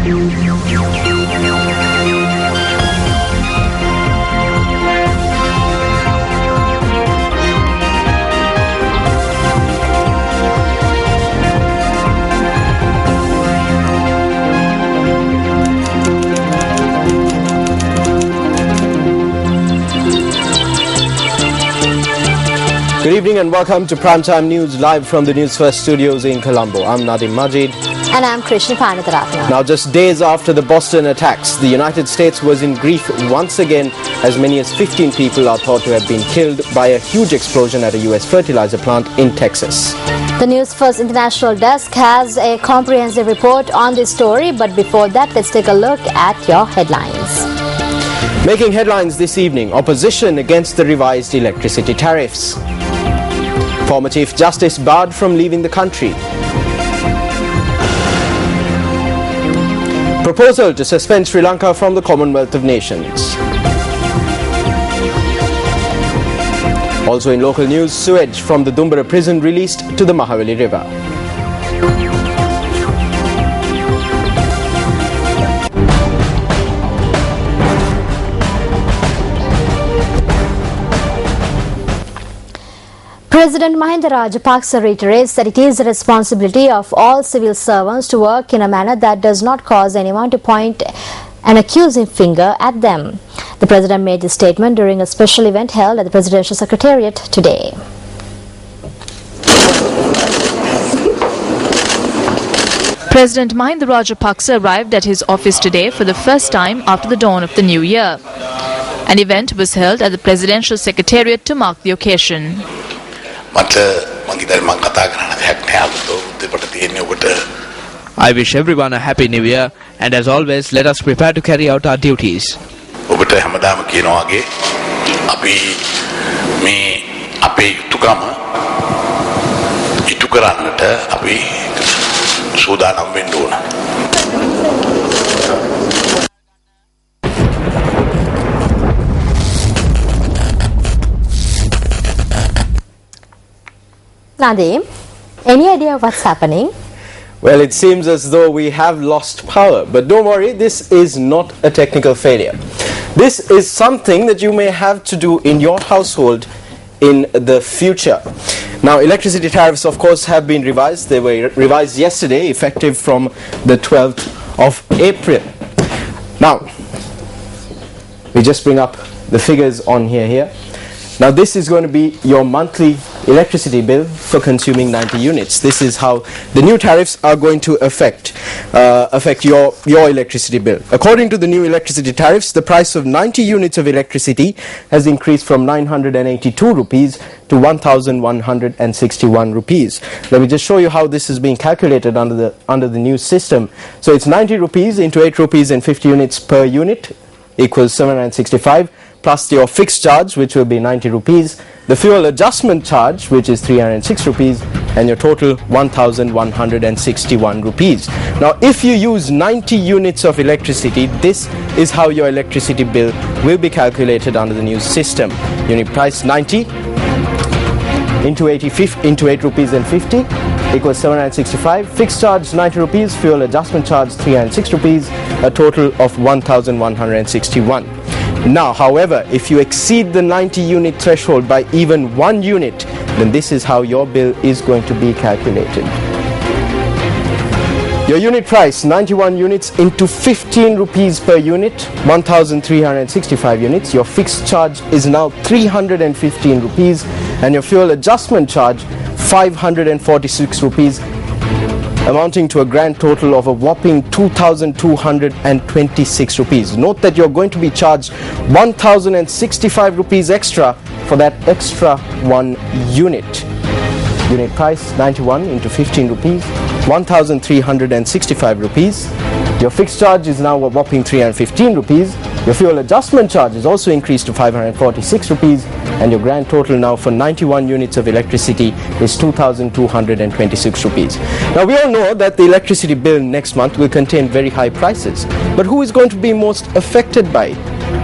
Good evening and welcome to Primetime News live from the News First studios in Colombo. I'm Nadim Majid. And I'm Krishna Panatharatna. Now, just days after the Boston attacks, the United States was in grief once again. As many as 15 people are thought to have been killed by a huge explosion at a U.S. fertilizer plant in Texas. The News First International Desk has a comprehensive report on this story, but before that, let's take a look at your headlines. Making headlines this evening, opposition against the revised electricity tariffs. Former Chief Justice barred from leaving the country. Proposal to suspend Sri Lanka from the Commonwealth of Nations. Also in local news, sewage from the Dumbara prison released to the Mahaveli River. President Mahinda Rajapaksa reiterates that it is the responsibility of all civil servants to work in a manner that does not cause anyone to point an accusing finger at them. The President made this statement during a special event held at the Presidential Secretariat today. President Mahinda Rajapaksa arrived at his office today for the first time after the dawn of the new year. An event was held at the Presidential Secretariat to mark the occasion. I wish everyone a happy new year, and as always, let us prepare to carry out our duties. Nadim, any idea what's happening? Well, it seems as though we have lost power, but don't worry, this is not a technical failure. This is something that you may have to do in your household in the future. Now, electricity tariffs, of course, have been revised. They were revised yesterday, effective from the 12th of April. Now, we just bring up the figures on here. Now, this is going to be your monthly electricity bill for consuming 90 units. This is how the new tariffs are going to affect your electricity bill. According to the new electricity tariffs, the price of 90 units of electricity has increased from 982 rupees to 1,161 rupees. Let me just show you how this is being calculated under the new system. So it's 90 rupees into 8 rupees and 50 units per unit equals 765. Plus your fixed charge, which will be 90 rupees, the fuel adjustment charge, which is 306 rupees, and your total 1,161 rupees. Now, if you use 90 units of electricity, this is how your electricity bill will be calculated under the new system. Unit price 90 into 8 rupees and 50 equals 765. Fixed charge 90 rupees, fuel adjustment charge 306 rupees, a total of 1,161. Now, however, if you exceed the 90 unit threshold by even 1 unit, then this is how your bill is going to be calculated. Your unit price, 91 units into 15 rupees per unit, 1,365 units. Your fixed charge is now 315 rupees, and your fuel adjustment charge 546 rupees, amounting to a grand total of a whopping 2,226 rupees. Note that you're going to be charged 1,065 rupees extra for that extra 1 unit. Unit price 91 into 15 rupees, 1,365 rupees. Your fixed charge is now a whopping 315 rupees. Your fuel adjustment charge is also increased to 546 rupees, and your grand total now for 91 units of electricity is 2,226 rupees. Now, we all know that the electricity bill next month will contain very high prices, but who is going to be most affected by it?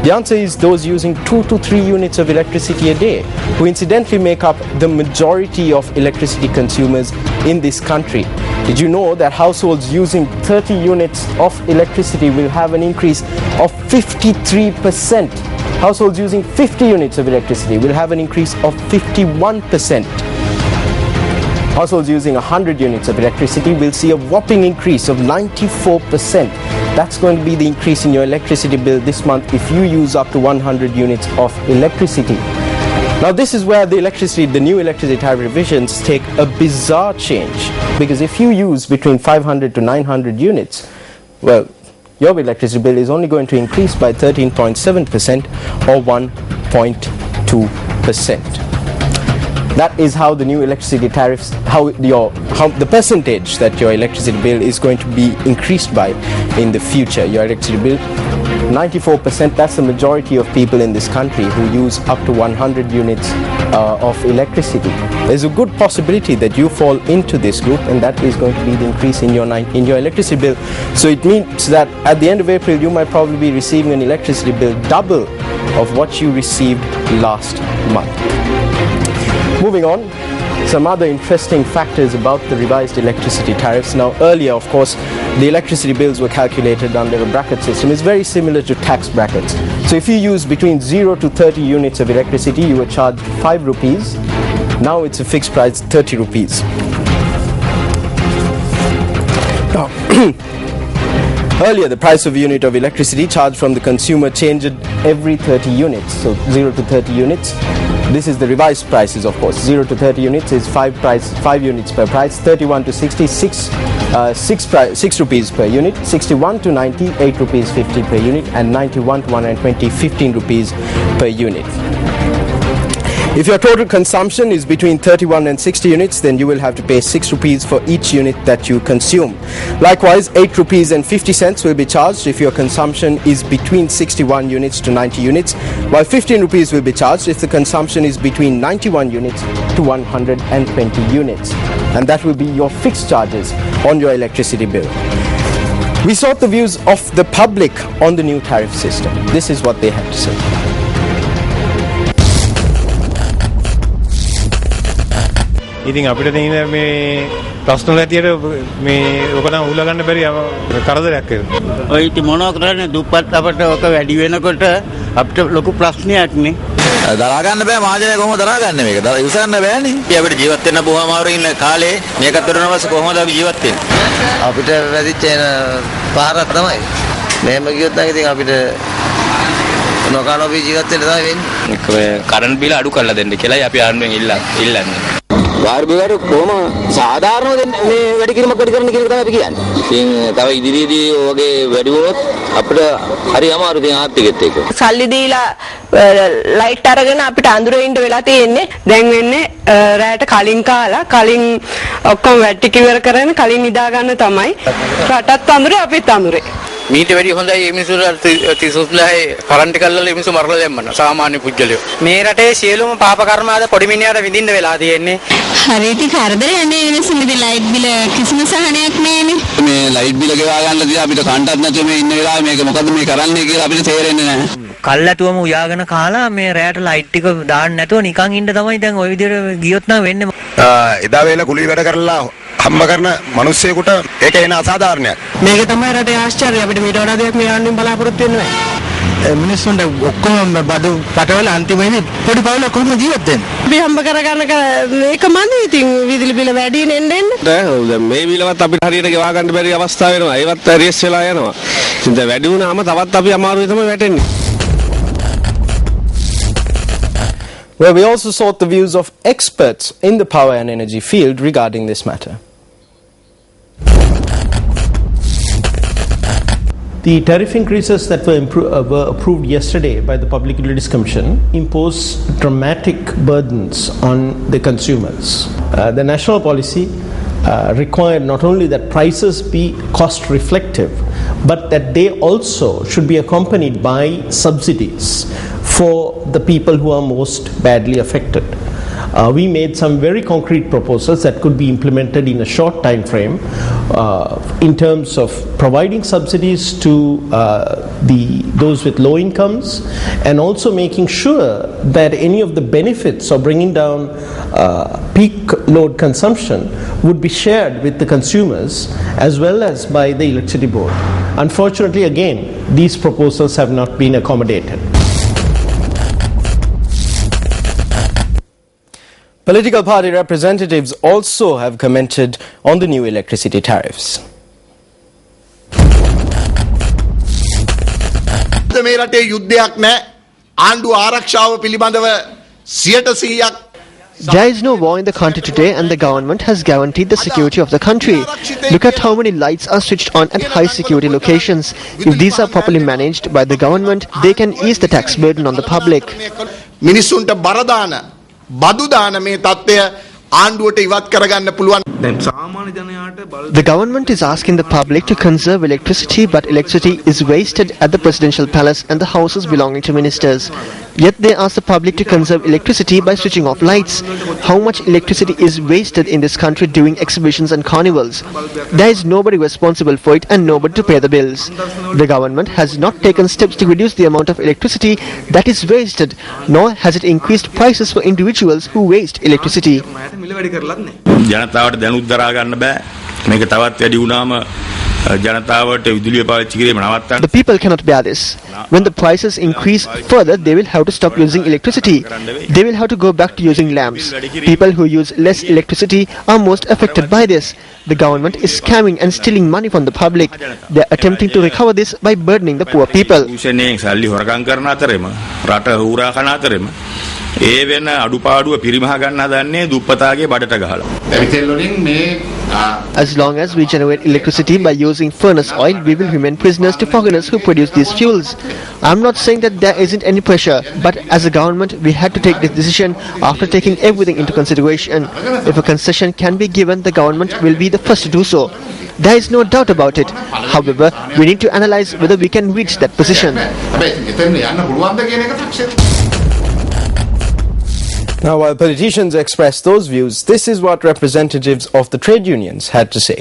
The answer is those using 2 to 3 units of electricity a day, who incidentally make up the majority of electricity consumers in this country. Did you know that households using 30 units of electricity will have an increase of 53%? Households using 50 units of electricity will have an increase of 51%. Households using 100 units of electricity will see a whopping increase of 94%. That's going to be the increase in your electricity bill this month if you use up to 100 units of electricity. Now this is where the new electricity tariff revisions take a bizarre change, because if you use between 500 to 900 units, well, your electricity bill is only going to increase by 13.7% or 1.2%. That is how the new electricity tariffs, how the percentage that your electricity bill is going to be increased by in the future. Your electricity bill, 94%, that's the majority of people in this country who use up to 100 units of electricity. There's a good possibility that you fall into this group, and that is going to be the increase in your electricity bill. So it means that at the end of April you might probably be receiving an electricity bill double of what you received last month. Moving on, some other interesting factors about the revised electricity tariffs. Now earlier, of course, the electricity bills were calculated under a bracket system. It's very similar to tax brackets. So if you use between 0 to 30 units of electricity, you were charged 5 rupees. Now it's a fixed price, 30 rupees. Now, earlier, the price of a unit of electricity charged from the consumer changed every 30 units. So 0 to 30 units. This is the revised prices, of course. 0 to 30 units is 5 units per price. 31 to 60, 6 rupees per unit. 61 to 90, 8 rupees 50 per unit. And 91 to 120, 15 rupees per unit. If your total consumption is between 31 and 60 units, then you will have to pay 6 rupees for each unit that you consume. Likewise, 8 rupees and 50 cents will be charged if your consumption is between 61 units to 90 units, while 15 rupees will be charged if the consumption is between 91 units to 120 units. And that will be your fixed charges on your electricity bill. We sought the views of the public on the new tariff system. This is what they had to say. ඉතින් අපිට තියෙන මේ ප්‍රශ්න ලැතියට මේ ඔක නම් උල ගන්න බැරි කරදරයක් ඒක. ඔය ඉතින් මොනවා කරන්නේ දුප්පත් අපට ඔක වැඩි වෙනකොට අපිට ලොකු ප්‍රශ්නයක් නේ. දරා ගන්න බෑ මහජනයා කොහොමද දරා ගන්න මේක? ඉවසන්න බෑනේ. අපිට ජීවත් වෙන්න බොහොම අමාරු ඉන්න කාලේ මේකත් කරනවස කොහොමද අපි ජීවත් වෙන්නේ? අපිට වැඩිච්ච පාරක් තමයි. මෙහෙම ගියොත් නම් ඉතින් අපිට නොකනෝපි ජීවත් වෙන්න තමයි වෙන්නේ. කරන්ට් බිල අඩු කරලා දෙන්න කියලායි අපි ආන්වෙන් ඉල්ලන්නේ. වාර්බිවරු කොහොම සාධාරණව මේ වැඩි කිරීමක් වැඩි කරන්න කියන එක තමයි අපි කියන්නේ. ඉතින් තව ඉදිරියේදී ඔයගේ වැඩි වුණොත් අපිට හරි අමාරු තියෙන ආර්ථිකෙත් එක්ක. සල්ලි දීලා ලයිට් අරගෙන අපිට අඳුරේ ඉන්න වෙලා තියෙන්නේ. දැන් වෙන්නේ රැයට කලින් කාලා කලින් ඔක්කොම වැටි කිවර කරගෙන කලින් නිදා ගන්න තමයි. රටත් අඳුරේ අපිත් අඳුරේ. මීට වැඩි හොඳයි මිනිස්සුන්ට 30යි කරන්ට් එක අල්ලලා මිනිස්සු මරලා දැම්මන සාමාන්‍ය පුජ්‍යලයෝ. මේ රටේ සියලුම පාප කර්ම ආද පොඩි මිනිහාට විඳින්න වෙලා තියෙන්නේ. හරි ඉතින් කරදරයක් නේ මිනිස්සුන්ගේ ලයිට් බිල කිසිම සහනයක් නෑනේ. මේ ලයිට් බිල ගෙවා ගන්න තියා අපිට කන්ටත් නැතුව මේ ඉන්න වෙලාවේ මේක මොකද්ද මේ කරන්නේ කියලා අපිට තේරෙන්නේ නැහැ. කල්ැතුවම උයාගෙන කාලා මේ රැයට ලයිට් ටික දාන්න නැතුව නිකන් ඉන්න තමයි දැන් ওই විදිහට ගියොත් නම් වෙන්නේ. එදා වේල කුලී වැඩ කරලා හම්බ කරන මිනිස්සෙකුට ඒක එන අසාධාරණයක්. මේක තමයි රටේ ආශ්චර්යය. අපිට මීට වඩා දෙයක් මේ ආණ්ඩුවෙන් බලාපොරොත්තු වෙන්නේ නැහැ. මිනිස්සුන්ට ඔක්කොම බඩු පටවල අන්තිමේදී පොඩි පවුලක් කොහොමද ජීවත් වෙන්නේ? අපි හම්බ කරගන්න ඒක මන්ද ඉතින් විදුලි බිල වැඩි නෙන්න. දැන් මේ බිලවත් අපිට හරියට ගෙවා ගන්න බැරි අවස්ථාව වෙනවා. ඒවත් රියස් වෙලා යනවා. ඉතින් දැන් වැඩි වුණාම තවත් අපි අමාරුයි තමයි වැටෙන්නේ. Well, we also sought the views of experts in the power and energy field regarding this matter. The tariff increases that were approved yesterday by the Public Utilities Commission impose dramatic burdens on the consumers. The national policy required not only that prices be cost reflective, but that they also should be accompanied by subsidies for the people who are most badly affected. we made some very concrete proposals that could be implemented in a short time frame in terms of providing subsidies to those with low incomes, and also making sure that any of the benefits of bringing down peak load consumption would be shared with the consumers as well as by the electricity board. Unfortunately, again, these proposals have not been accommodated. Political party representatives also have commented on the new electricity tariffs. මේ රටේ යුද්ධයක් නැහැ. ආණ්ඩුව ආරක්ෂාව පිළිබඳව 100%ක්. There is no war in the country today, and the government has guaranteed the security of the country. Look at how many lights are switched on at high security locations. If these are properly managed by the government, they can ease the tax burden on the public. මිනිස්සුන්ට බර දාන බදු දාන මේ තත්ත්වය ආණ්ඩුවට ඉවත් කරගන්න පුළුවන්. The government is asking the public to conserve electricity, but electricity is wasted at the presidential palace and the houses belonging to ministers. Yet they ask the public to conserve electricity by switching off lights. How much electricity is wasted in this country during exhibitions and carnivals? There is nobody responsible for it and nobody to pay the bills. The government has not taken steps to reduce the amount of electricity that is wasted, nor has it increased prices for individuals who waste electricity. ජනතාවට දැනුත් දරා ගන්න බෑ. මේක තවත් වැඩි වුණාම ජනතාවට විදුලිය පාවිච්චි කිරීම නවත්තන්න. The people cannot bear this. When the prices increase further, they will have to stop using electricity. They will have to go back to using lamps. People who use less electricity are most affected by this. The government is scamming and stealing money from the public. They are attempting to recover this by burdening the poor people. ඒ වෙන අඩුපාඩුව පිරිමහ ගන්න හදන්නේ දුප්පතාගේ බඩට ගහලා. As long as we generate electricity by using furnace oil, we will remain prisoners to foreigners who produce these fuels. I'm not saying that there isn't any pressure, but as a government, we had to take this decision after taking everything into consideration. If a concession can be given, the government will be the first to do so. There is no doubt about it. However, we need to analyze whether we can reach that position. Now, while politicians express those views, this is what representatives of the trade unions had to say.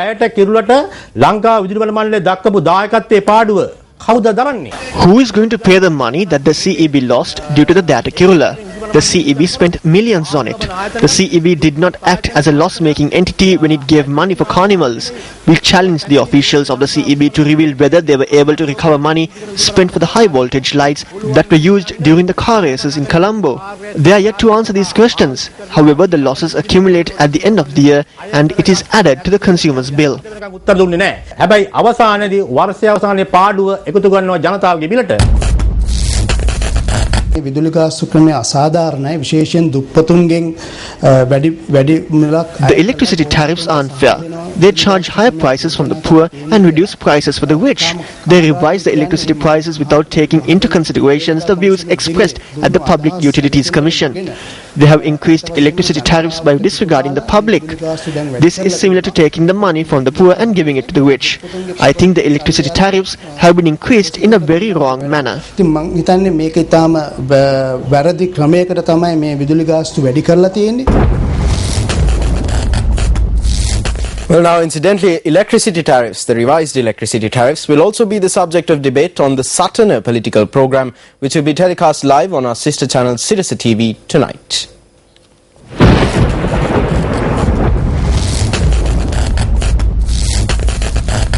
ඇයට කිරුලට ලංකා විදුලි බල මණ්ඩලය දක්වපු දායකත්වයේ පාඩුව කවුද දරන්නේ? Who is going to pay the money that the CEB lost due to the data Kirula? The CEB spent millions on it. The CEB did not act as a loss-making entity when it gave money for carnivals. We challenged the officials of the CEB to reveal whether they were able to recover money spent for the high-voltage lights that were used during the car races in Colombo. They are yet to answer these questions. However, the losses accumulate at the end of the year and it is added to the consumer's bill. උත්තර දුන්නේ නැහැ. හැබැයි අවසානයේදී වර්ෂයේ අවසානයේ පාඩුව එකතු කරනවා ජනතාවගේ බිලට. විදුලි ගාස්තු ක්‍රමය අසාධාරණයි විශේෂයෙන් දුප්පතුන්ගෙන් වැඩි මිලක්. The electricity tariffs are unfair. They charge higher prices from the poor and reduce prices for the rich. They revise the electricity prices without taking into consideration the views expressed at the Public Utilities Commission. They have increased electricity tariffs by disregarding the public. This is similar to taking the money from the poor and giving it to the rich. I think the electricity tariffs have been increased in a very wrong manner. මම හිතන්නේ මේක ඊටාම වැරදි ක්‍රමයකට තමයි මේ විදුලි ගාස්තු වැඩි කරලා තියෙන්නේ. Well, now, incidentally, electricity tariffs, the revised electricity tariffs, will also be the subject of debate on the Sutton political program, which will be telecast live on our sister channel, Sirasa TV, tonight.